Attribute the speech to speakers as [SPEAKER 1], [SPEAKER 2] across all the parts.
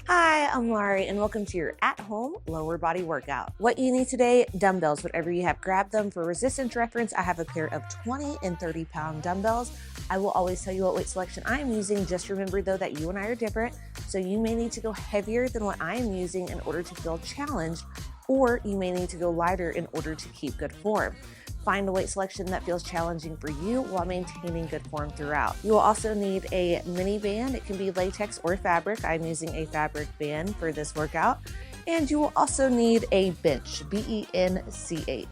[SPEAKER 1] Hi, I'm Larie, and welcome to your at-home lower body workout. What you need today, dumbbells, whatever you have, grab them. For resistance reference, I have a pair of 20 and 30 pound dumbbells. I will always tell you what weight selection I am using. Just remember though that you and I are different, so you may need to go heavier than what I am using in order to feel challenged, or you may need to go lighter in order to keep good form. Find a weight selection that feels challenging for you while maintaining good form throughout. You will also need a mini band. It can be latex or fabric. I'm using a fabric band for this workout. And you will also need a bench, B-E-N-C-H.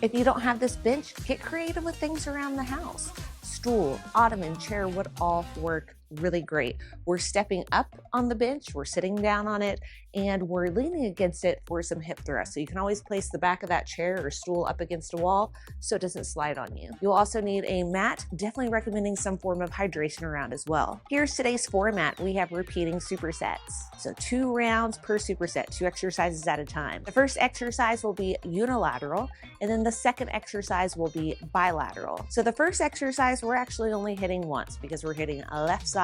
[SPEAKER 1] If you don't have this bench, get creative with things around the house. Stool, ottoman, chair would all work really great. We're stepping up on the bench, we're sitting down on it, and we're leaning against it for some hip thrust. So you can always place the back of that chair or stool up against a wall so it doesn't slide on you. You'll also need a mat, definitely recommending some form of hydration around as well. Here's today's format. We have repeating supersets. So 2 rounds per superset, 2 exercises at a time. The first exercise will be unilateral, and then the second exercise will be bilateral. So the first exercise we're actually only hitting once because we're hitting a left side,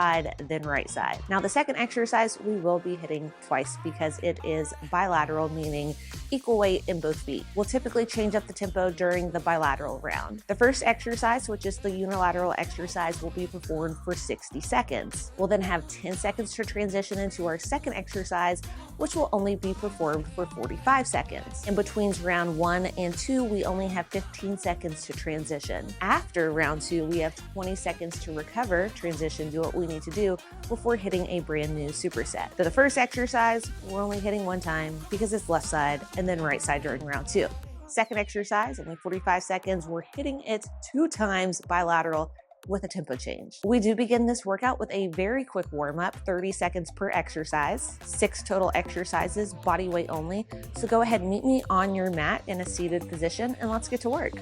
[SPEAKER 1] then right side. Now the second exercise we will be hitting twice because it is bilateral, meaning equal weight in both feet. We'll typically change up the tempo during the bilateral round. The first exercise, which is the unilateral exercise, will be performed for 60 seconds. We'll then have 10 seconds to transition into our second exercise, which will only be performed for 45 seconds. In between round 1 and 2, we only have 15 seconds to transition. After round 2, we have 20 seconds to recover, transition, do what we need to do before hitting a brand new superset. For the first exercise, we're only hitting 1 time because it's left side and then right side during round 2. Second exercise, only 45 seconds, we're hitting it 2 times bilateral with a tempo change. We do begin this workout with a very quick warm-up, 30 seconds per exercise, 6 total exercises, body weight only. So go ahead and meet me on your mat in a seated position and let's get to work.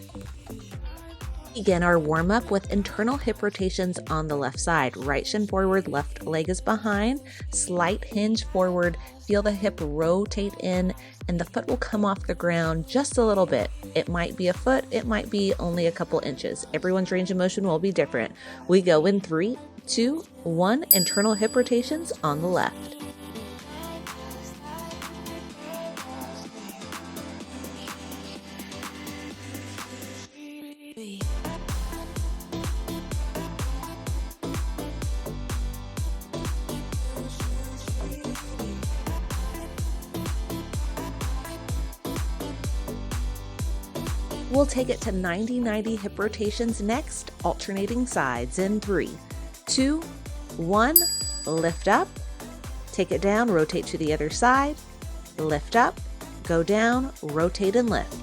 [SPEAKER 1] Begin our warm-up with internal hip rotations on the left side. Right shin forward, left leg is behind, slight hinge forward, feel the hip rotate in, and the foot will come off the ground just a little bit. It might be a foot, it might be only a couple inches. Everyone's range of motion will be different. We go in 3, 2, 1, internal hip rotations on the left. We'll take it to 90-90 hip rotations next, alternating sides in 3, 2, 1, lift up, take it down, rotate to the other side, lift up, go down, rotate and lift.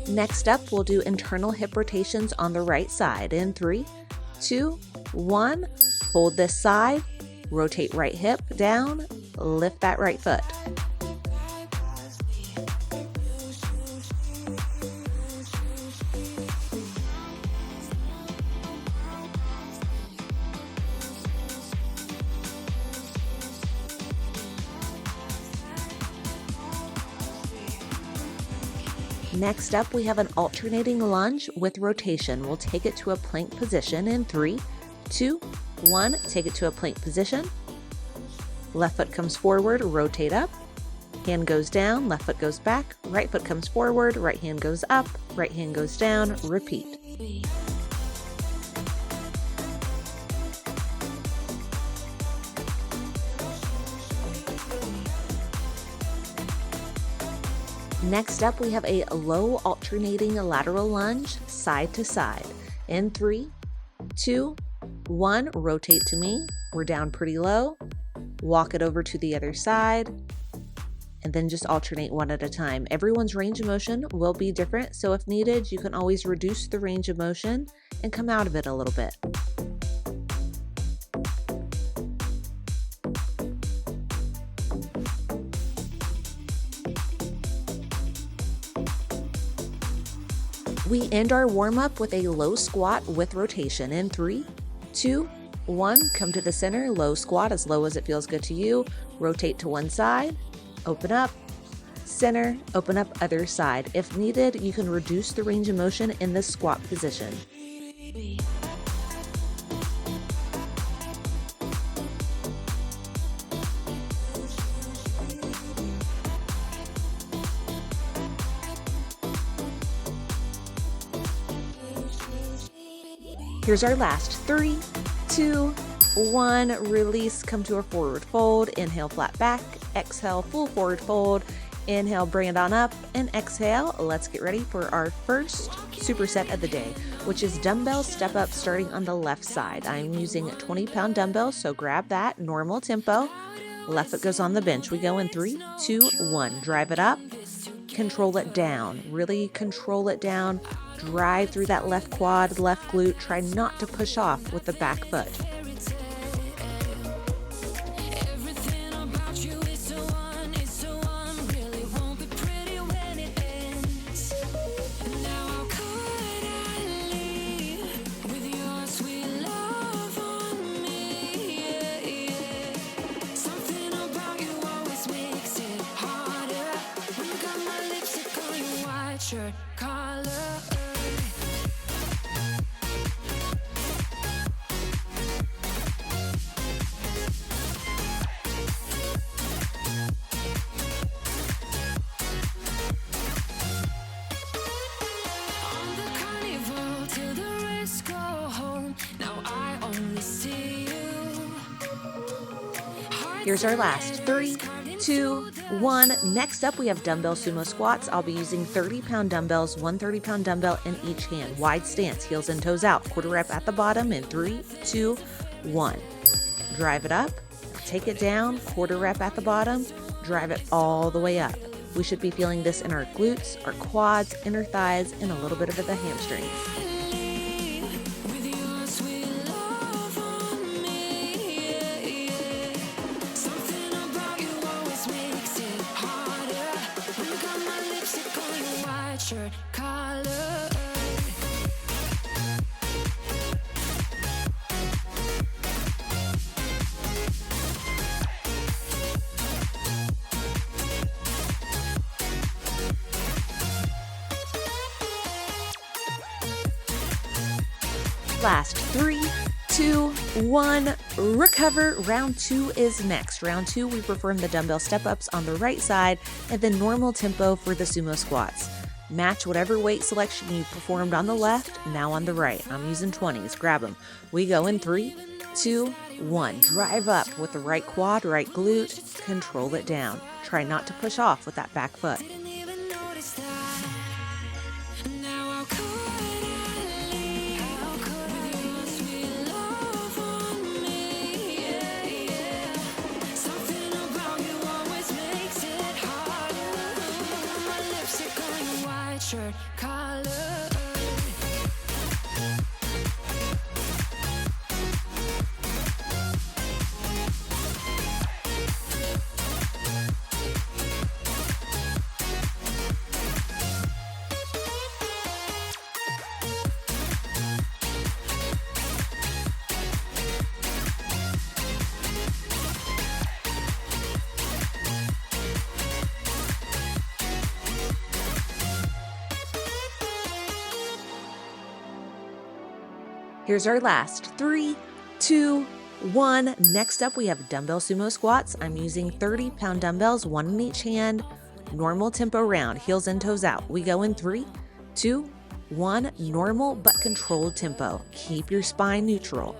[SPEAKER 1] Next up, we'll do internal hip rotations on the right side in 3, 2, 1. Hold this side, rotate right hip down, lift that right foot. Next up, we have an alternating lunge with rotation. We'll take it to a plank position in 3, 2, 1. Take it to a plank position. Left foot comes forward, rotate up. Hand goes down, left foot goes back. Right foot comes forward, right hand goes up, right hand goes down. Repeat. Next up, we have a low alternating lateral lunge, side to side. In 3, 2, 1, rotate to me. We're down pretty low. Walk it over to the other side, and then just alternate one at a time. Everyone's range of motion will be different, so if needed, you can always reduce the range of motion and come out of it a little bit. We end our warm-up with a low squat with rotation in 3, 2, 1. Come to the center, low squat as low as it feels good to you. Rotate to one side, open up, center, open up other side. If needed, you can reduce the range of motion in the squat position. Here's our last 3, 2, 1. Release, come to a forward fold. Inhale, flat back. Exhale, full forward fold. Inhale, bring it on up, and exhale. Let's get ready for our first superset of the day, which is dumbbell step up starting on the left side. I'm using 20-pound dumbbells, so grab that, normal tempo. Left foot goes on the bench. We go in 3, 2, 1. Drive it up, control it down, really control it down. Drive through that left quad, left glute. Try not to push off with the back foot. Here's our last 3, 2, 1. Next up, we have dumbbell sumo squats. I'll be using 30-pound dumbbells, one 30-pound dumbbell in each hand. Wide stance, heels and toes out. Quarter rep at the bottom in 3, 2, 1. Drive it up, take it down, quarter rep at the bottom, drive it all the way up. We should be feeling this in our glutes, our quads, inner thighs, and a little bit of the hamstrings. Last 3, 2, 1, recover. Round 2 is next. Round 2, we perform the dumbbell step-ups on the right side and then normal tempo for the sumo squats. Match whatever weight selection you performed on the left, now on the right. I'm using 20s, grab them. We go in 3, 2, 1. Drive up with the right quad, right glute, control it down. Try not to push off with that back foot. Here's our last 3, 2, 1. Next up, we have dumbbell sumo squats. I'm using 30-pound dumbbells, one in each hand. Normal tempo round, heels and toes out. We go in 3, 2, 1. Normal but controlled tempo. Keep your spine neutral.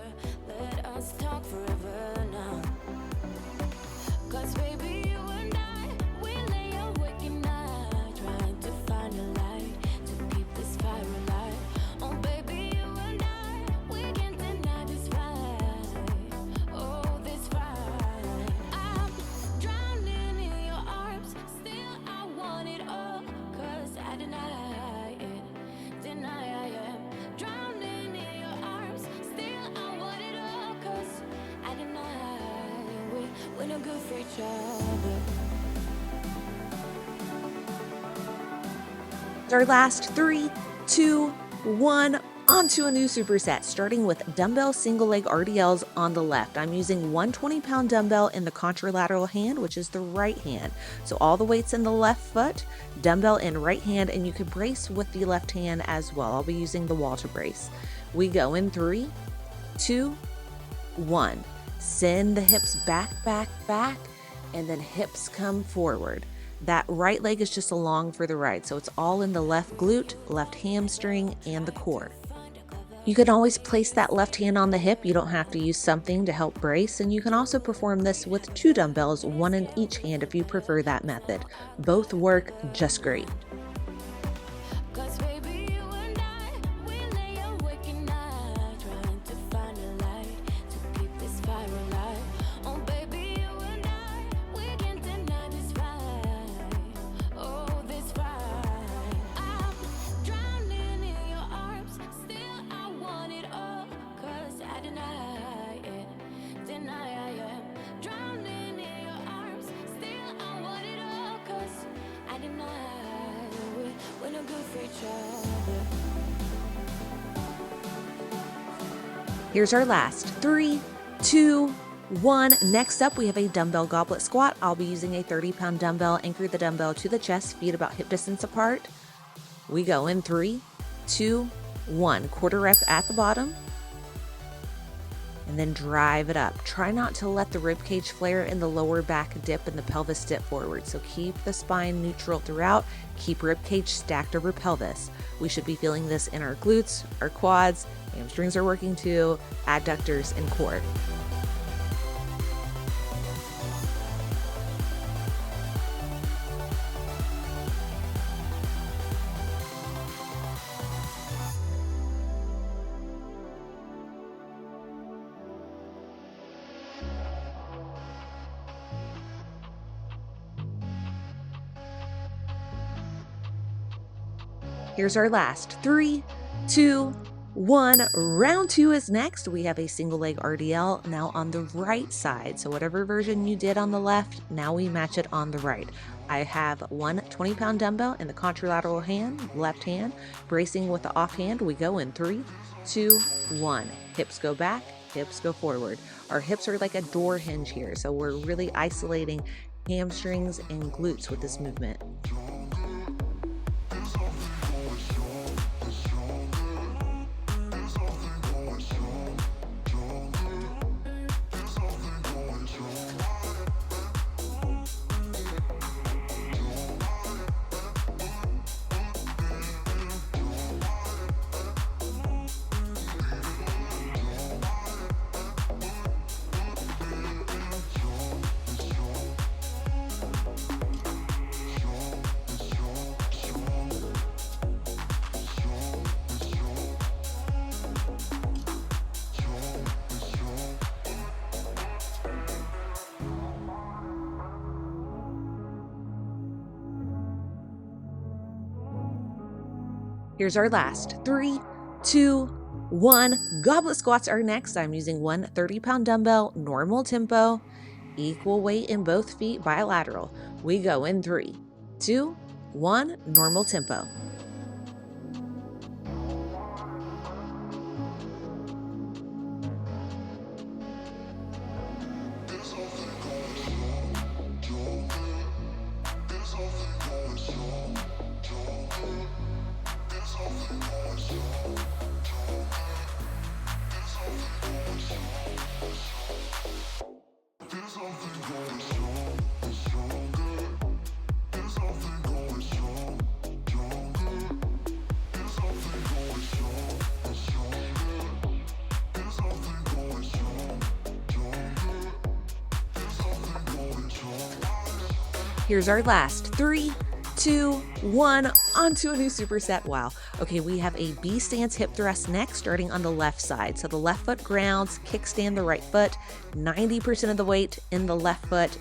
[SPEAKER 1] Our last 3, 2, 1, onto a new superset, starting with dumbbell single leg RDLs on the left. I'm using one 20-pound dumbbell in the contralateral hand, which is the right hand. So all the weights in the left foot, dumbbell in right hand, and you can brace with the left hand as well. I'll be using the wall to brace. We go in 3, 2, 1. Send the hips back, back, back, and then hips come forward. That right leg is just along for the ride, so it's all in the left glute, left hamstring, and the core. You can always place that left hand on the hip. You don't have to use something to help brace, and you can also perform this with 2 dumbbells, 1 in each hand if you prefer that method. Both work just great. Here's our last 3, 2, 1. Next up, we have a dumbbell goblet squat. I'll be using a 30-pound dumbbell. Anchor the dumbbell to the chest, feet about hip distance apart. We go in 3, 2, 1. Quarter rep at the bottom. And then drive it up. Try not to let the ribcage flare and the lower back dip and the pelvis dip forward. So keep the spine neutral throughout. Keep ribcage stacked over pelvis. We should be feeling this in our glutes, our quads, hamstrings are working too, adductors, and core. Here's our last 3, 2, 1. Round 2 is next. We have a single leg RDL now on the right side. So whatever version you did on the left, now we match it on the right. I have one 20-pound dumbbell in the contralateral hand, left hand, bracing with the off hand. We go in 3, 2, 1. Hips go back, hips go forward. Our hips are like a door hinge here. So we're really isolating hamstrings and glutes with this movement. Here's our last 3, 2, 1. Goblet squats are next. I'm using one 30-pound dumbbell, normal tempo, equal weight in both feet, bilateral. We go in 3, 2, 1, normal tempo. Here's our last 3, 2, 1, onto a new superset. Wow. Okay, we have a B stance hip thrust next, starting on the left side. So the left foot grounds, kickstand the right foot, 90% of the weight in the left foot,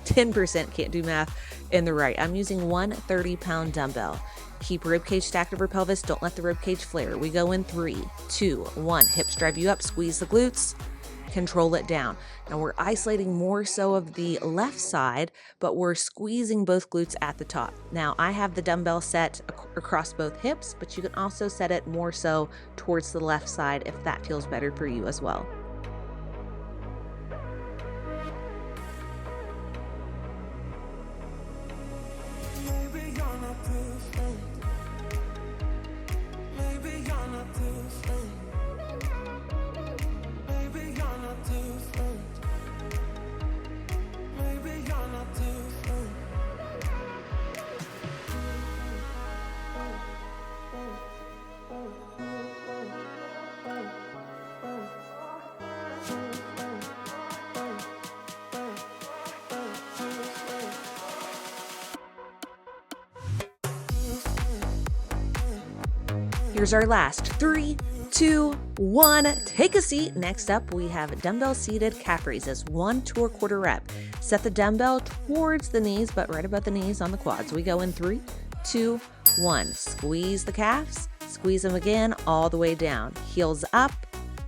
[SPEAKER 1] 10%, can't do math, in the right. I'm using one 30-pound dumbbell. Keep ribcage stacked over pelvis. Don't let the ribcage flare. We go in 3, 2, 1. Hips drive you up. Squeeze the glutes. control it down. Now we're isolating more so of the left side, but we're squeezing both glutes at the top. Now I have the dumbbell set across both hips, but you can also set it more so towards the left side if that feels better for you as well. Here's our last 3, 2, 1, take a seat. Next up, we have dumbbell seated calf raises, 1 to a quarter rep. Set the dumbbell towards the knees, but right above the knees on the quads. We go in 3, 2, 1. Squeeze the calves, squeeze them again, all the way down. Heels up,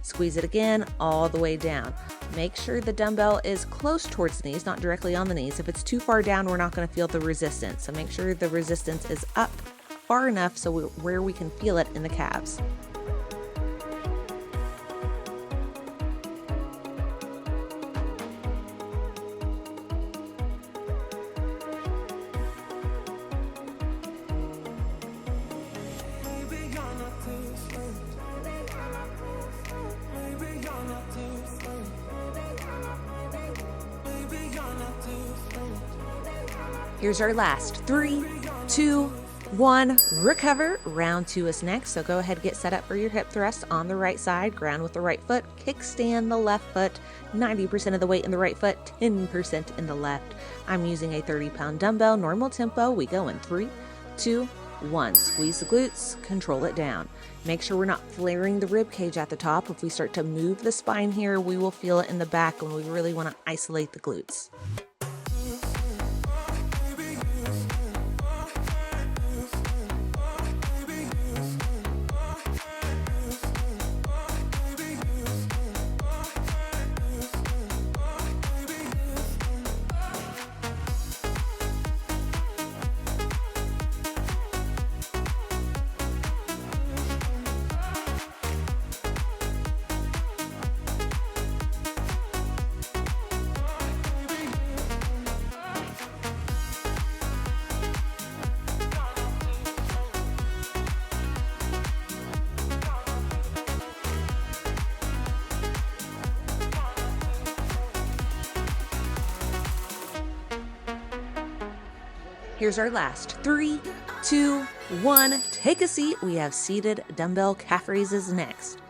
[SPEAKER 1] squeeze it again, all the way down. Make sure the dumbbell is close towards the knees, not directly on the knees. If it's too far down, we're not going to feel the resistance. So make sure the resistance is up far enough so where we can feel it in the calves. Here's our last 3, 2, 1, recover. Round 2 is next. So go ahead, get set up for your hip thrust on the right side, ground with the right foot, kickstand the left foot, 90% of the weight in the right foot, 10% in the left. I'm using a 30-pound dumbbell, normal tempo. We go in 3, 2, 1. Squeeze the glutes, control it down. Make sure we're not flaring the rib cage at the top. If we start to move the spine here, we will feel it in the back when we really want to isolate the glutes. Here's our last 3, 2, 1. Take a seat. We have seated dumbbell calf raises next.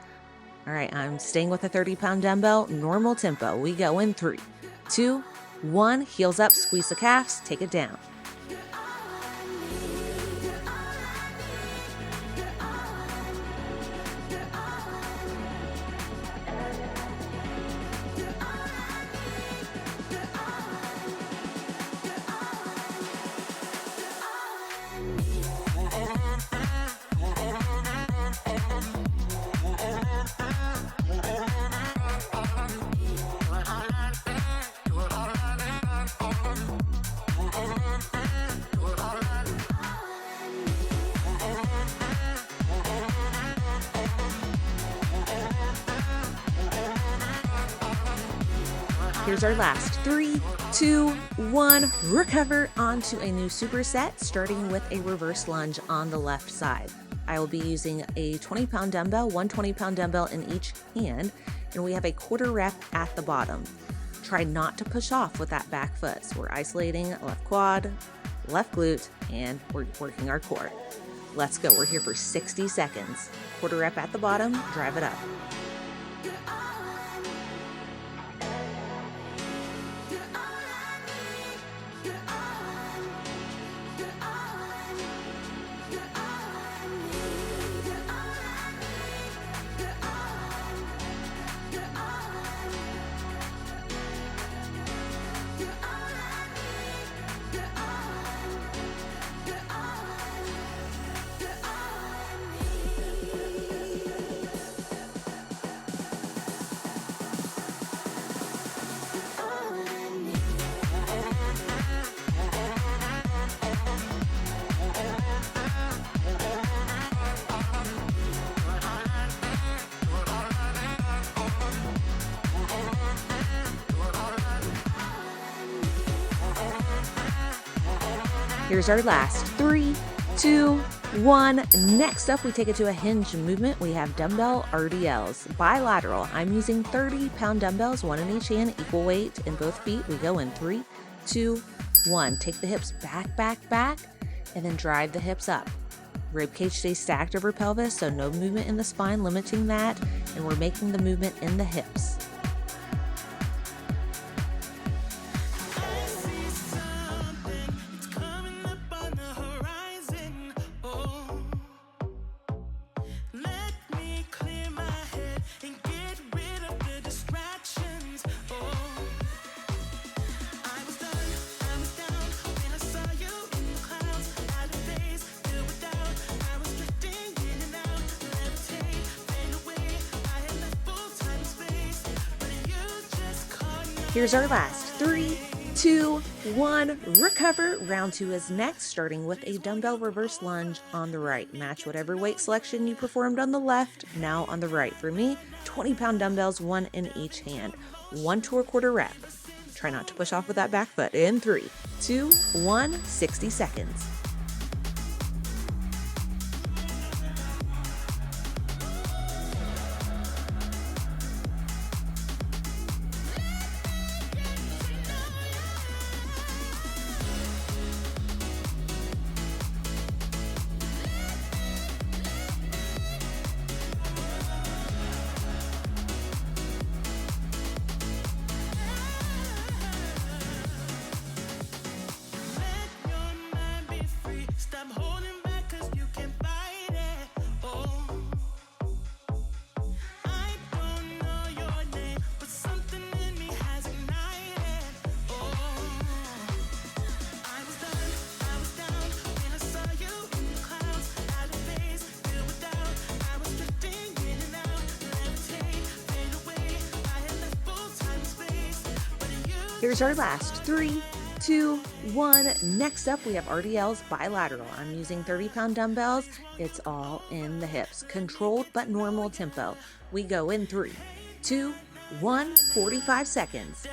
[SPEAKER 1] All right, I'm staying with a 30-pound dumbbell, normal tempo. We go in 3, 2, 1. Heels up, squeeze the calves, take it down. Here's our last 3, 2, 1. Recover onto a new superset, starting with a reverse lunge on the left side. I will be using a 20-pound dumbbell, one 20-pound dumbbell in each hand, and we have a quarter rep at the bottom. Try not to push off with that back foot. So we're isolating left quad, left glute, and we're working our core. Let's go. We're here for 60 seconds. Quarter rep at the bottom, drive it up. Here's our last. 3, 2, 1. Next up, we take it to a hinge movement. We have dumbbell RDLs, bilateral. I'm using 30-pound dumbbells, one in each hand, equal weight in both feet. We go in 3, 2, 1. Take the hips back, back, back, and then drive the hips up. Ribcage stays stacked over pelvis, so no movement in the spine, limiting that, and we're making the movement in the hips. Here's our last. 3, 2, 1. Recover. Round 2 is next, starting with a dumbbell reverse lunge on the right. Match whatever weight selection you performed on the left, now on the right. For me, 20-pound dumbbells, one in each hand. 1 to a quarter rep. Try not to push off with that back foot. In 3, 2, 1, 60 seconds. Here's our last. 3, 2, 1. Next up, we have RDLs bilateral. I'm using 30-pound dumbbells. It's all in the hips. Controlled but normal tempo. We go in 3, 2, 1, 45 seconds.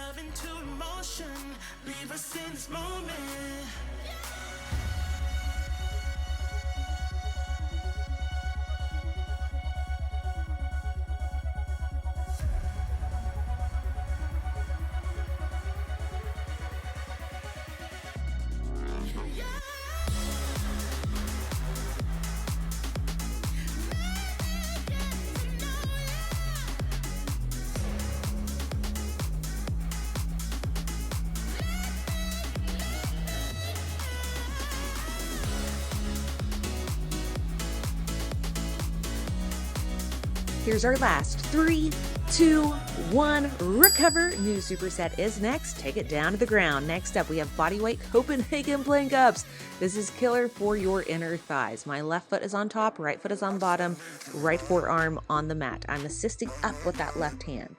[SPEAKER 1] Here's our last. 3, 2, 1. Recover. New superset is next. Take it down to the ground. Next up, we have bodyweight Copenhagen plank ups. This is killer for your inner thighs. My left foot is on top, right foot is on bottom, right forearm on the mat. I'm assisting up with that left hand.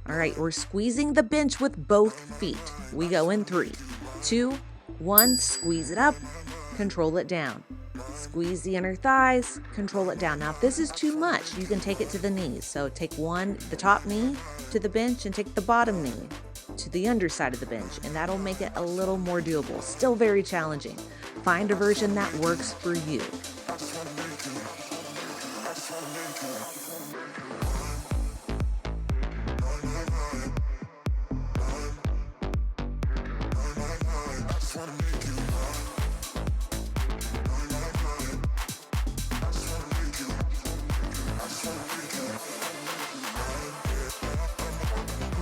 [SPEAKER 1] All right, we're squeezing the bench with both feet. We go in 3, 2, 1. Squeeze it up, control it down. Squeeze the inner thighs, control it down. Now, if this is too much, you can take it to the knees. So take the top knee to the bench and take the bottom knee to the underside of the bench, and that'll make it a little more doable. Still very challenging. Find a version that works for you.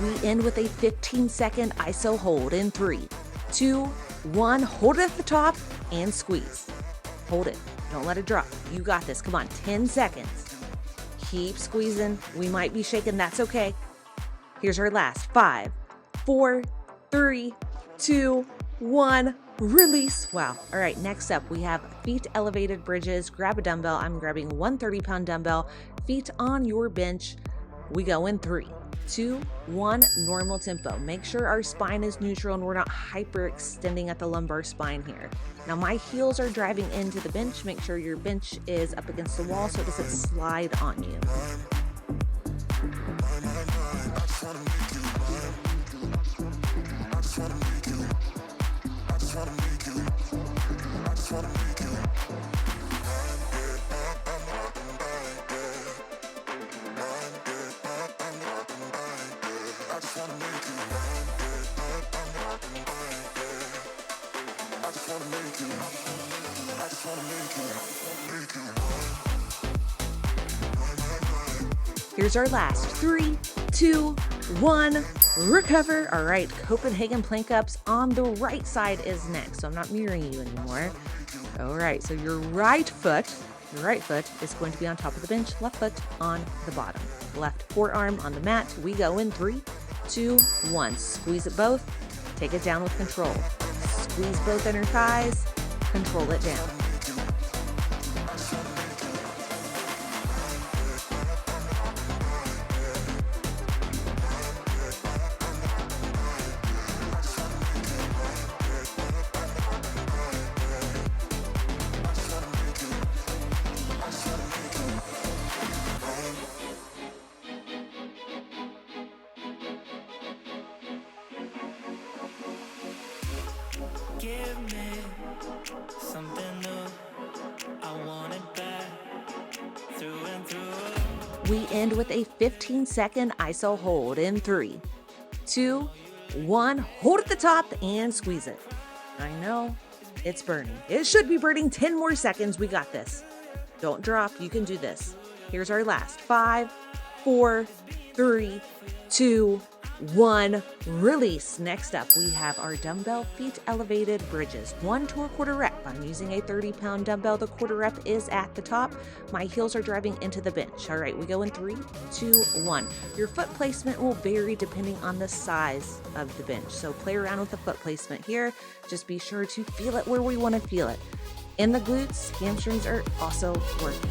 [SPEAKER 1] We end with a 15-second iso hold in 3, 2, 1. Hold it at the top and squeeze. Hold it. Don't let it drop. You got this. Come on. 10 seconds. Keep squeezing. We might be shaking. That's okay. Here's our last. 5, 4, 3, 2, 1. Release. Wow. All right. Next up, we have feet elevated bridges. Grab a dumbbell. I'm grabbing one 30-pound dumbbell. Feet on your bench. We go in 3, 2, 1. Normal tempo. Make sure our spine is neutral and we're not hyperextending at the lumbar spine here. Now my heels are driving into the bench. Make sure your bench is up against the wall so it doesn't slide on you. Here's our last 3, 2, 1, recover. All right, Copenhagen plank ups on the right side is next. So I'm not mirroring you anymore. All right, so your right foot is going to be on top of the bench, left foot on the bottom. Left forearm on the mat. We go in 3, 2, 1. Squeeze it both, take it down with control. Squeeze both inner thighs, control it down.
[SPEAKER 2] Give me something new. I want it back through and through.
[SPEAKER 1] We end with a 15-second iso hold in 3, 2, 1. Hold at the top and squeeze it. I know it's burning. It should be burning. 10 more seconds. We got this. Don't drop. You can do this. Here's our last 5, 4, 3, 2, 1. Release. Next up, we have our dumbbell feet elevated bridges. 1 to a quarter rep. I'm using a 30-pound dumbbell. The quarter rep is at the top. My heels are driving into the bench. All right, we go in 3, 2, 1. Your foot placement will vary depending on the size of the bench. So play around with the foot placement here. Just be sure to feel it where we want to feel it. In the glutes, hamstrings are also working.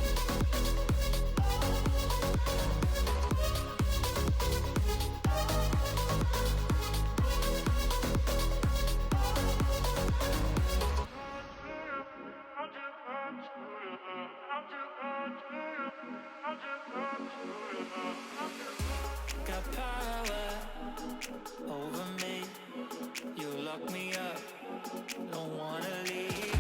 [SPEAKER 2] Got power over me. You lock me up. Don't wanna leave.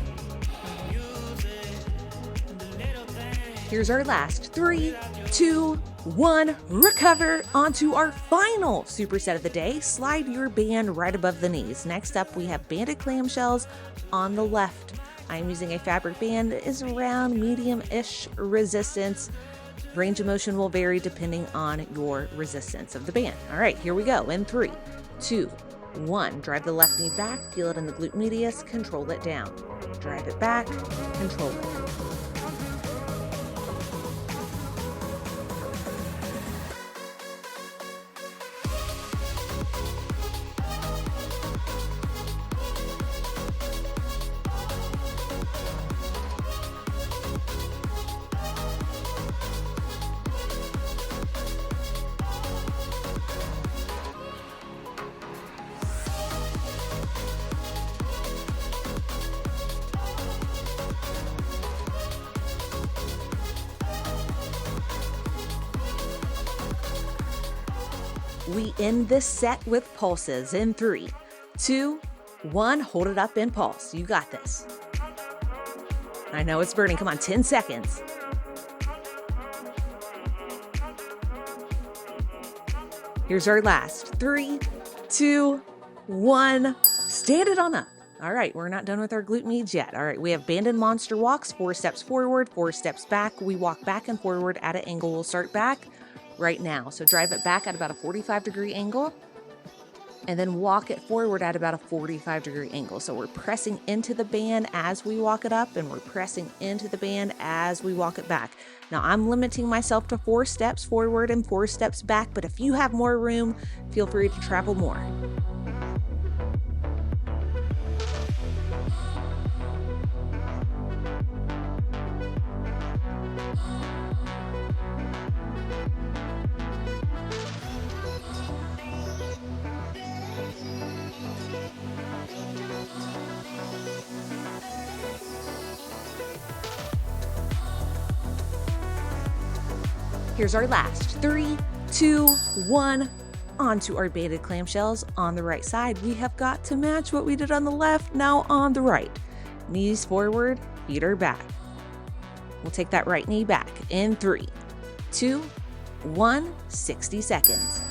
[SPEAKER 2] Use it. The little things.
[SPEAKER 1] Here's our last 3, 2, 1. Recover. Onto our final superset of the day. Slide your band right above the knees. Next up, we have banded clamshells on the left. I'm using a fabric band that is around medium-ish resistance. Range of motion will vary depending on your resistance of the band. All right, here we go. In 3, 2, 1. Drive the left knee back, feel it in the glute medius, control it down. Drive it back, control it. We end this set with pulses in 3, 2, 1. Hold it up in pulse. You got this. I know it's burning. Come on, 10 seconds. Here's our last 3, 2, 1. Stand it on up. All right, we're not done with our glute meads yet. All right, we have banded monster walks, 4 steps forward, 4 steps back. We walk back and forward at an angle. We'll start back right now. So drive it back at about a 45-degree angle and then walk it forward at about a 45-degree angle. So we're pressing into the band as we walk it up and we're pressing into the band as we walk it back. Now I'm limiting myself to 4 steps forward and 4 steps back, but if you have more room, feel free to travel more. Here's our last 3, 2, 1. Onto our banded clamshells on the right side. We have got to match what we did on the left now on the right. Knees forward, feet are back. We'll take that right knee back in 3, 2, 1, 60 seconds.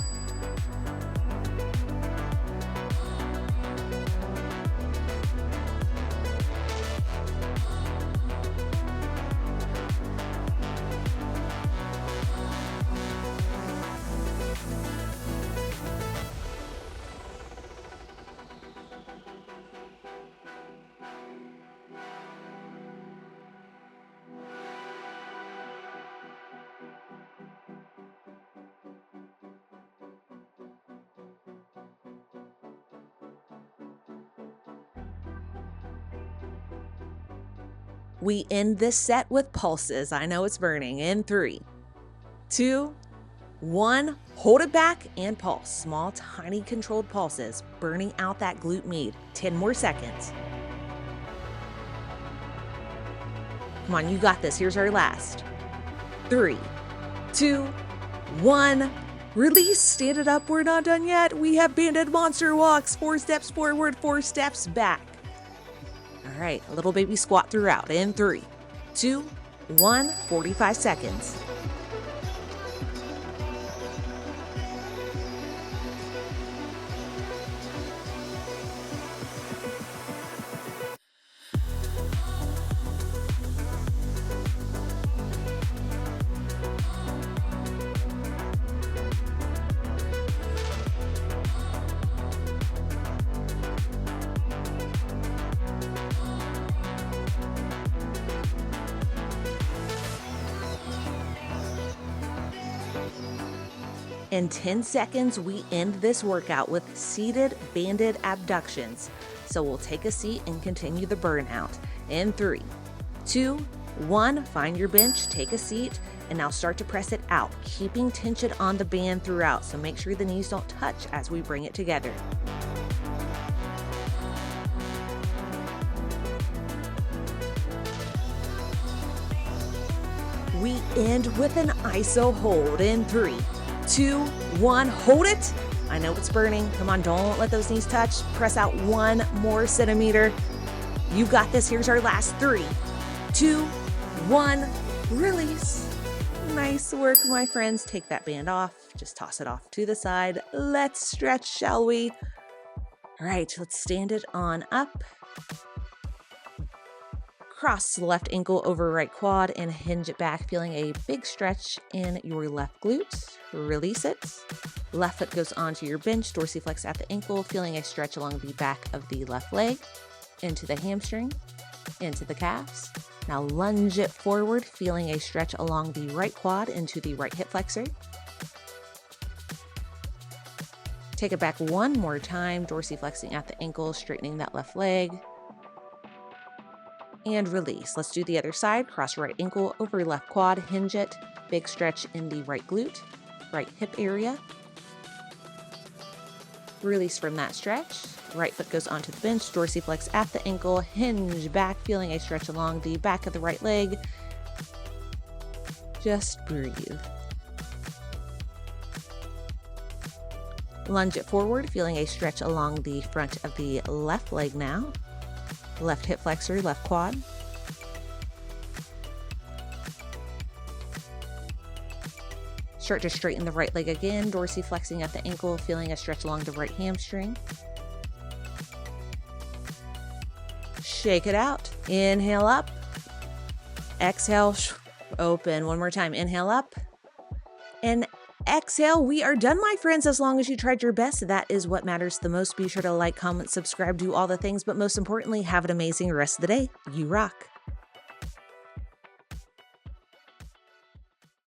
[SPEAKER 1] We end this set with pulses. I know it's burning. In 3, 2, 1. Hold it back and pulse. Small, tiny, controlled pulses, burning out that glute med. 10 more seconds. Come on, you got this. Here's our last. 3, 2, 1. Release. Stand it up. We're not done yet. We have banded monster walks. 4 steps forward, 4 steps back. All right, a little baby squat throughout. In 3, 2, 1, 45 seconds. In 10 seconds, we end this workout with seated banded abductions. So we'll take a seat and continue the burnout. In 3, 2, 1, find your bench, take a seat, and now start to press it out, keeping tension on the band throughout. So make sure the knees don't touch as we bring it together. We end with an iso hold. In 3, 2, 1, hold it. I know it's burning. Come on, don't let those knees touch. Press out 1 more centimeter. You got this. Here's our last. 3, 2, 1, release. Nice work, my friends. Take that band off. Just toss it off to the side. Let's stretch, shall we? All right, let's stand it on up. Cross the left ankle over right quad and hinge it back, feeling a big stretch in your left glute. Release it. Left foot goes onto your bench, dorsiflex at the ankle, feeling a stretch along the back of the left leg, into the hamstring, into the calves. Now lunge it forward, feeling a stretch along the right quad into the right hip flexor. Take it back 1 more time, dorsiflexing at the ankle, straightening that left leg. And release. Let's do the other side. Cross right ankle over left quad, hinge it, big stretch in the right glute, right hip area. Release from that stretch. Right foot goes onto the bench, dorsiflex at the ankle, hinge back, feeling a stretch along the back of the right leg. Just breathe. Lunge it forward, feeling a stretch along the front of the left leg now. Left hip flexor, left quad. Start to straighten the right leg again, dorsiflexing at the ankle, feeling a stretch along the right hamstring. Shake it out. Inhale up. Exhale, open. One more time. Inhale up. And exhale. We are done, my friends. As long as you tried your best, that is what matters the most. Be sure to like, comment, subscribe, do all the things, but most importantly, have an amazing rest of the day. You rock.